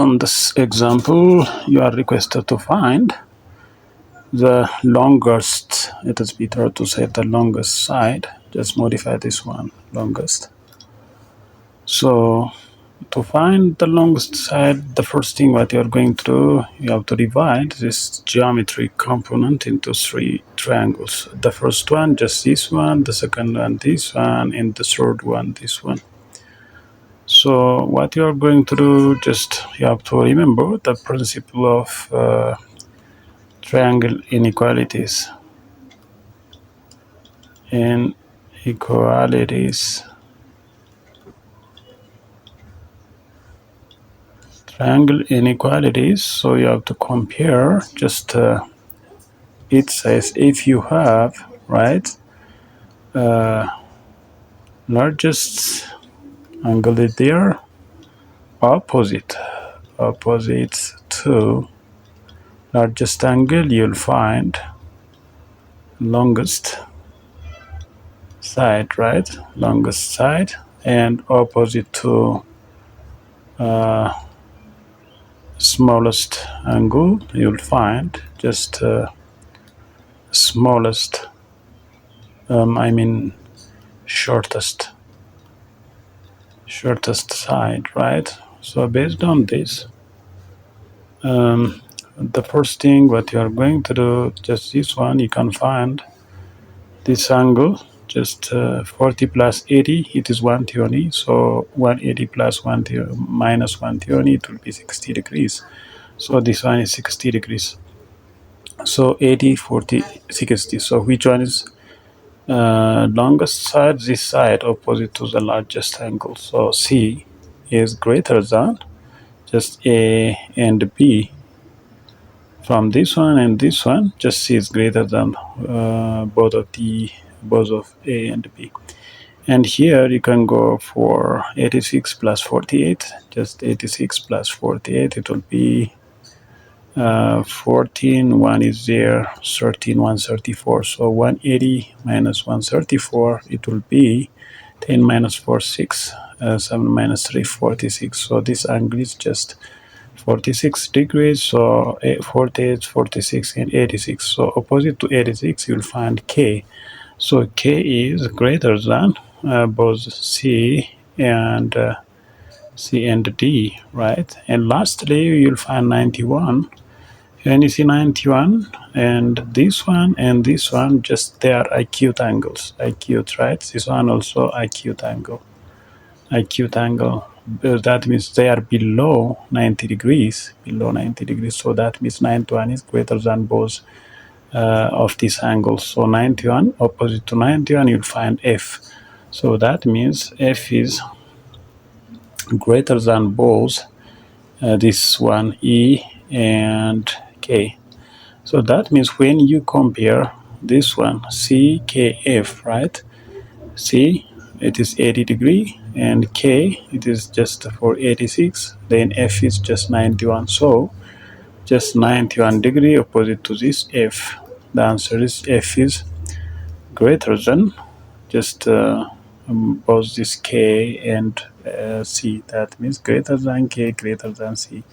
On this example, you are requested to find the longest, it is better to say the longest side, just modify this one, longest. So to find the longest side, the first thing what you are going to do, you have to divide this geometry component into three triangles. The first one, just this one, the second one, this one, and the third one, this one. So what you are going to do, just you have to remember the principle of triangle inequalities. Triangle inequalities, so you have to compare just it says if you have, right, largest angle is there, opposite to largest angle, you'll find longest side, right, longest side, and opposite to smallest angle, you'll find just smallest, shortest side, right? So based on this, the first thing what you are going to do, just this one, you can find this angle, just 40 plus 80, it is 120. So 180 plus minus 120, it will be 60 degrees. So this one is 60 degrees. So 80, 40, 60. So which one is longest side? This side opposite to the largest angle. So C is greater than just A and B. From this one and this one, just C is greater than both of A and B. And here you can go for 86 plus 48. Just 86 plus 48, it will be 14, 1 is there, 13, 134. So 180 minus 134, it will be 10 minus 4, 6, 7 minus 3, 46. So this angle is just 46 degrees. So 48, 46, and 86. So opposite to 86, you'll find K. So K is greater than both C and D, right? And lastly, you'll find 91. And you see 91, and this one, just they are acute angles. Acute, right? This one also acute angle. That means they are below 90 degrees. So that means 91 is greater than both of these angles. So 91, opposite to 91, you'll find F. So that means F is greater than both this one, E and K. So that means when you compare this one, C, K, F, right? C, it is 80 degree, and K, it is just for 86, then F is just 91. So just 91 degree opposite to this F. The answer is F is greater than just both this K and C. That means greater than K, greater than C.